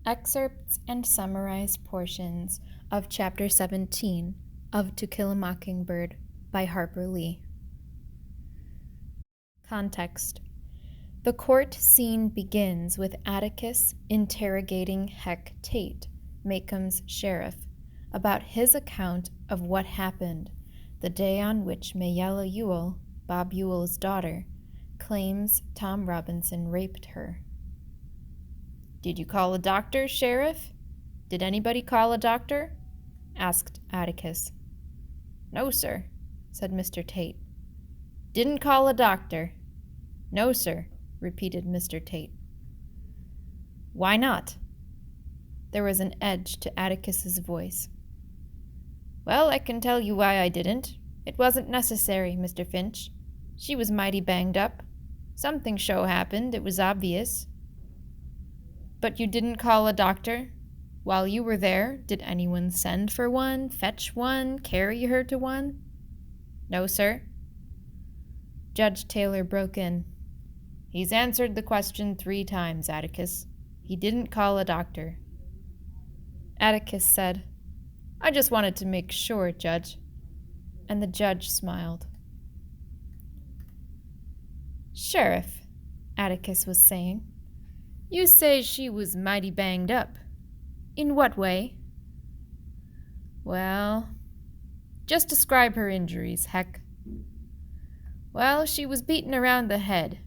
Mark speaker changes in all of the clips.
Speaker 1: Excerpts and summarized portions of Chapter 17 of To Kill a Mockingbird by Harper Lee. Context. The court scene begins with Atticus interrogating Heck Tate, Macomb's sheriff, about his account of what happened the day on which Mayella Ewell, Bob Ewell's daughter, claims Tom Robinson raped her. "Did you call a doctor, Sheriff? Did anybody call a doctor?" asked Atticus. "No, sir," said Mr. Tate. "Didn't call a doctor." "No, sir," repeated Mr. Tate. "Why not?" There was an edge to Atticus's voice. "Well, I can tell you why I didn't. It wasn't necessary, Mr. Finch. She was mighty banged up. Something sure happened, it was obvious." "But you didn't call a doctor? While you were there, did anyone send for one, fetch one, carry her to one?" "No, sir." Judge Taylor broke in. "He's answered the question 3 times, Atticus. He didn't call a doctor." Atticus said, "I just wanted to make sure, Judge." And the judge smiled. "Sheriff," Atticus was saying, "you say she was mighty banged up. In what way?" "Well, just describe her injuries, Heck." "Well, she was beaten around the head.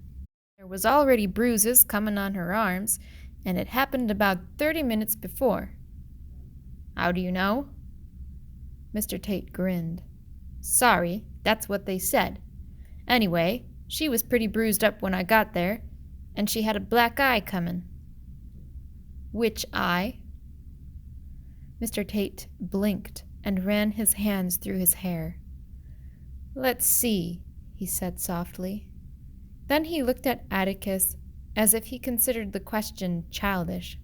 Speaker 1: There was already bruises comin' on her arms, and it happened about 30 minutes before." "How do you know?" Mr. Tate grinned. "Sorry, that's what they said. Anyway, she was pretty bruised up when I got there, and she had a black eye comin'." "Which eye?" Mr. Tate blinked and ran his hands through his hair. "Let's see," he said softly. Then he looked at Atticus as if he considered the question childish.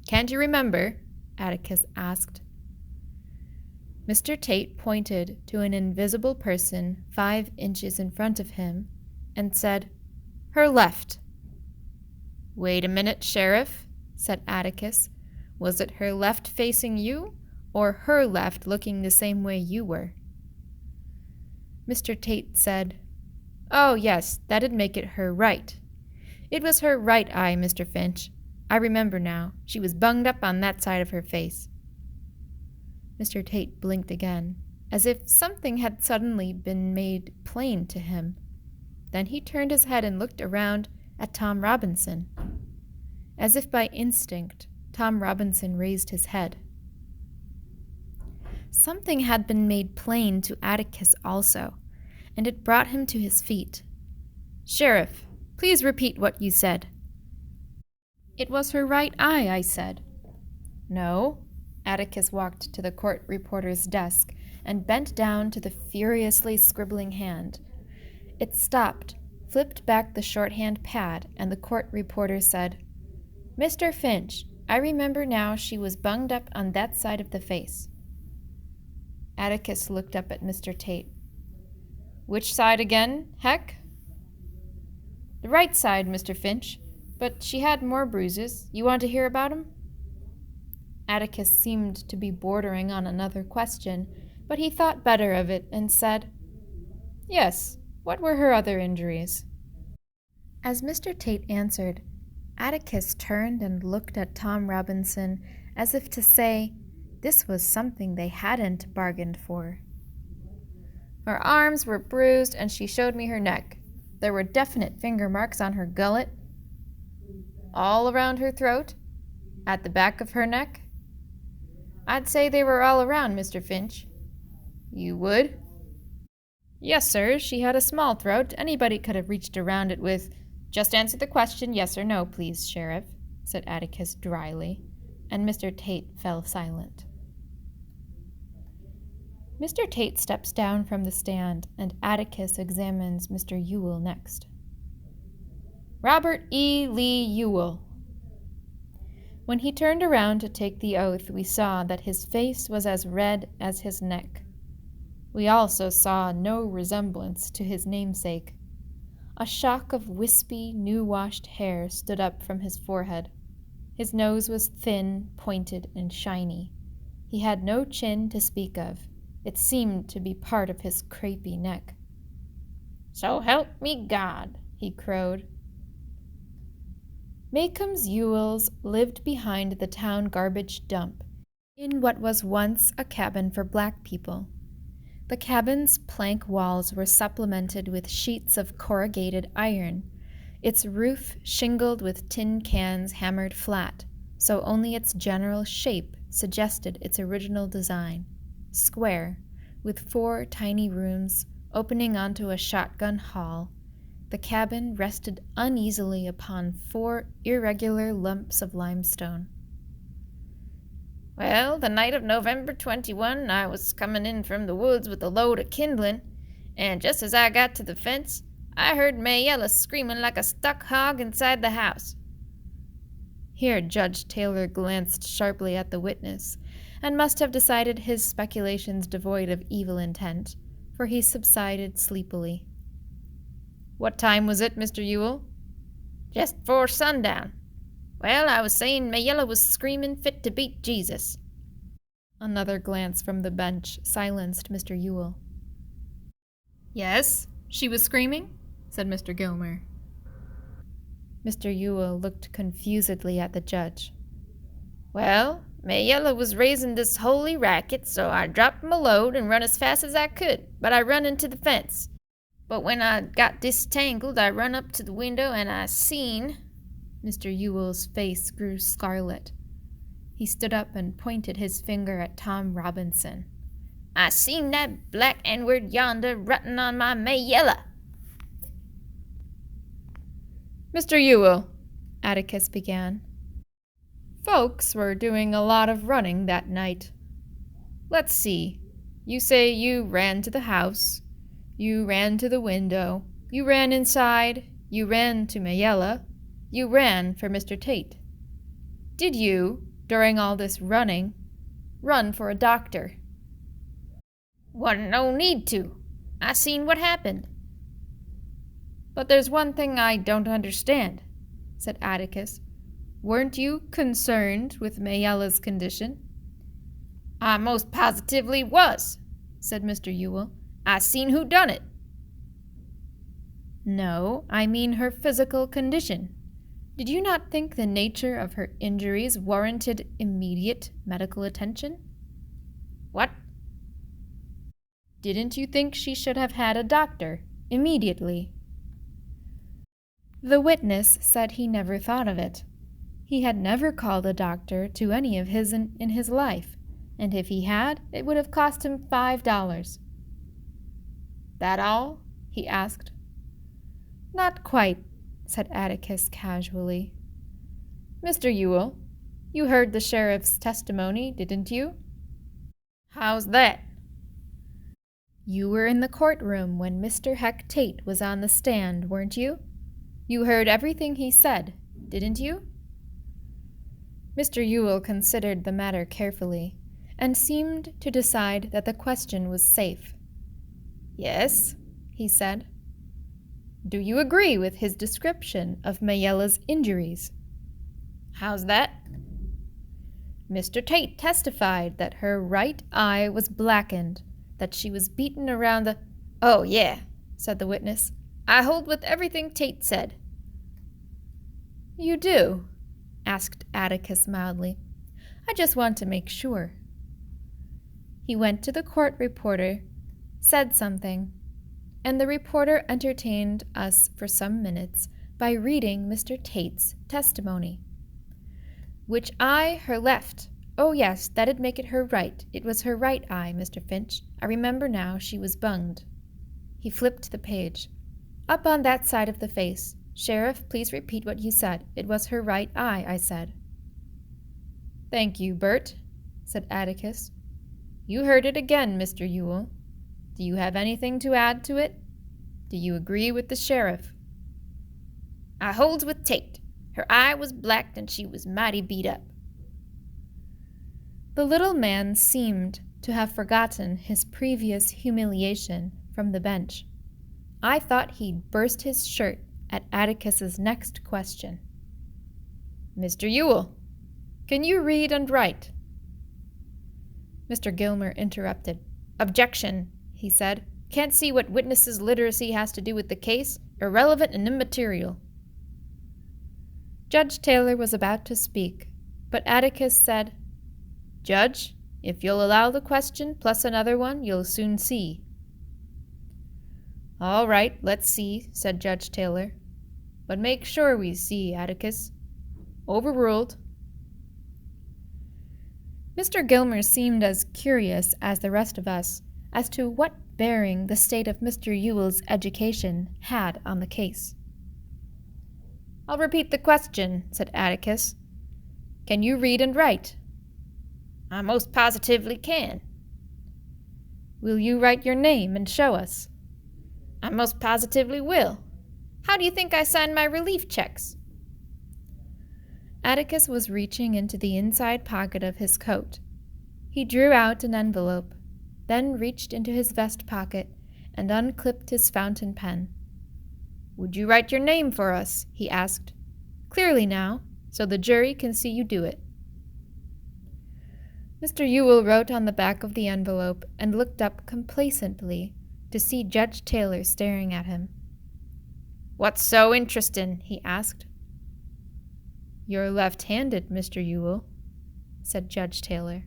Speaker 1: "Can't you remember?" Atticus asked. Mr. Tate pointed to an invisible person 5 inches in front of him and said, "Her left." "Wait a minute, Sheriff," said Atticus. "Was it her left facing you, or her left looking the same way you were?" Mr. Tate said, "Oh, yes, that'd make it her right. It was her right eye, Mr. Finch. I remember now. She was bunged up on that side of her face." Mr. Tate blinked again, as if something had suddenly been made plain to him. Then he turned his head and looked around at Tom Robinson. As if by instinct, Tom Robinson raised his head. Something had been made plain to Atticus also, and it brought him to his feet. "Sheriff, please repeat what you said." "It was her right eye, I said." "No." Atticus walked to the court reporter's desk and bent down to the furiously scribbling hand. It stopped, flipped back the shorthand pad, and the court reporter said, "Mr. Finch, I remember now she was bunged up on that side of the face." Atticus looked up at Mr. Tate. "Which side again, Heck?" "The right side, Mr. Finch, but she had more bruises. You want to hear about 'em?" Atticus seemed to be bordering on another question, but he thought better of it and said, "Yes, what were her other injuries?" As Mr. Tate answered, Atticus turned and looked at Tom Robinson as if to say, this was something they hadn't bargained for. "Her arms were bruised and she showed me her neck. There were definite finger marks on her gullet." "All around her throat? At the back of her neck?" "I'd say they were all around, Mr. Finch." "You would?" "Yes, sir. She had a small throat. Anybody could have reached around it with—" "Just answer the question, yes or no, please, Sheriff," said Atticus dryly, and Mr. Tate fell silent. Mr. Tate steps down from the stand, and Atticus examines Mr. Ewell next. "Robert E. Lee Ewell." When he turned around to take the oath, we saw that his face was as red as his neck. We also saw no resemblance to his namesake. A shock of wispy, new-washed hair stood up from his forehead. His nose was thin, pointed, and shiny. He had no chin to speak of. It seemed to be part of his crepey neck. "So help me God," he crowed. Maycomb's Ewells lived behind the town garbage dump, in what was once a cabin for black people. The cabin's plank walls were supplemented with sheets of corrugated iron, its roof shingled with tin cans hammered flat, so only its general shape suggested its original design, square, with 4 tiny rooms opening onto a shotgun hall. The cabin rested uneasily upon 4 irregular lumps of limestone. "Well, the night of November 21, I was coming in from the woods with a load of kindling, and just as I got to the fence, I heard Mayella screaming like a stuck hog inside the house." Here Judge Taylor glanced sharply at the witness, and must have decided his speculations devoid of evil intent, for he subsided sleepily. "What time was it, Mr. Ewell?" "Just 'fore sundown. Well, I was saying Mayella was screaming fit to beat Jesus." Another glance from the bench silenced Mr. Ewell. "Yes, she was screaming?" said Mr. Gilmer. Mr. Ewell looked confusedly at the judge. "Well, Mayella was raising this holy racket, so I dropped my load and run as fast as I could, but I run into the fence. But when I got distangled, I run up to the window and I seen—" Mr. Ewell's face grew scarlet. He stood up and pointed his finger at Tom Robinson. "I seen that black N-word yonder ruttin' on my Mayella." "Mr. Ewell," Atticus began, "folks were doing a lot of running that night. Let's see. You say you ran to the house. You ran to the window. You ran inside. You ran to Mayella. You ran for Mr. Tate. Did you, during all this running, run for a doctor?" "Wasn't no need to. I seen what happened." "But there's one thing I don't understand," said Atticus. "Weren't you concerned with Mayella's condition?" "I most positively was," said Mr. Ewell. "I seen who done it." "No, I mean her physical condition. Did you not think the nature of her injuries warranted immediate medical attention?" "What?" "Didn't you think she should have had a doctor, immediately?" The witness said he never thought of it. He had never called a doctor to any of his in his life, and if he had, it would have cost him $5. "That all?" he asked. "Not quite," said Atticus casually. "Mr. Ewell, you heard the sheriff's testimony, didn't you?" "How's that?" "You were in the courtroom when Mr. Heck Tate was on the stand, weren't you? You heard everything he said, didn't you?" Mr. Ewell considered the matter carefully, and seemed to decide that the question was safe. "Yes," he said. "Do you agree with his description of Mayella's injuries?" "How's that?" "Mr. Tate testified that her right eye was blackened, that she was beaten around the—" "Oh, yeah," said the witness. "I hold with everything Tate said." "You do?" asked Atticus mildly. "I just want to make sure." He went to the court reporter, said something, and the reporter entertained us for some minutes by reading Mr. Tate's testimony. "Which eye, her left. Oh, yes, that'd make it her right. It was her right eye, Mr. Finch. I remember now, she was bunged." He flipped the page. "Up on that side of the face. Sheriff, please repeat what you said. It was her right eye, I said." "Thank you, Bert," said Atticus. "You heard it again, Mr. Ewell. Do you have anything to add to it? Do you agree with the sheriff?" "I holds with Tate. Her eye was blacked and she was mighty beat up." The little man seemed to have forgotten his previous humiliation from the bench. I thought he'd burst his shirt at Atticus's next question. "Mr. Ewell, Can you read and write? Mr. Gilmer interrupted. Objection, he said. Can't see what witnesses' literacy has to do with the case. Irrelevant and immaterial. Judge Taylor was about to speak, but Atticus said, Judge, if you'll allow the question plus another one, you'll soon see. All right, let's see, said Judge Taylor. But make sure we see, Atticus. Overruled. Mr. Gilmer seemed as curious as the rest of us as to what bearing the state of Mr. Ewell's education had on the case. I'll repeat the question, said Atticus. Can you read and write? I most positively can. Will you write your name and show us? I most positively will. How do you think I sign my relief checks? Atticus was reaching into the inside pocket of his coat. He drew out an envelope, then reached into his vest pocket and unclipped his fountain pen. Would you write your name for us? He asked. Clearly now, so the jury can see you do it. Mr. Ewell wrote on the back of the envelope and looked up complacently to see Judge Taylor staring at him. What's so interesting? He asked. You're left-handed, Mr. Ewell, said Judge Taylor.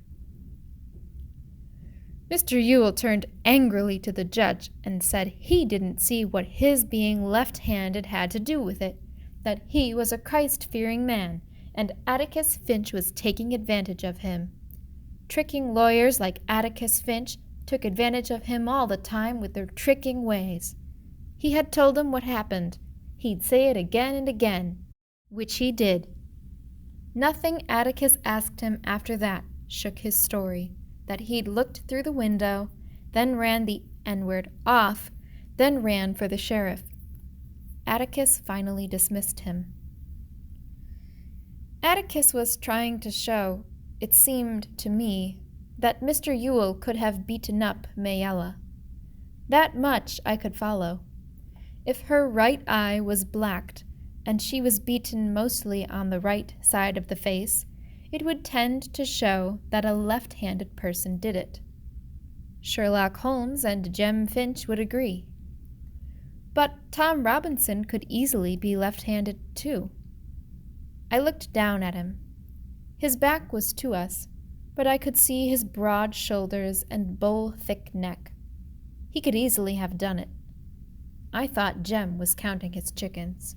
Speaker 1: Mr. Ewell turned angrily to the judge and said he didn't see what his being left-handed had to do with it, that he was a Christ-fearing man, and Atticus Finch was taking advantage of him. Tricking lawyers like Atticus Finch took advantage of him all the time with their tricking ways. He had told him what happened. He'd say it again and again, which he did. Nothing Atticus asked him after that shook his story, that he'd looked through the window, then ran the N-word off, then ran for the sheriff. Atticus finally dismissed him. Atticus was trying to show, it seemed to me, that Mr. Ewell could have beaten up Mayella. That much I could follow. If her right eye was blacked, and she was beaten mostly on the right side of the face, it would tend to show that a left-handed person did it. Sherlock Holmes and Jem Finch would agree. But Tom Robinson could easily be left-handed too. I looked down at him. His back was to us, but I could see his broad shoulders and bull-thick neck. He could easily have done it. I thought Jem was counting his chickens.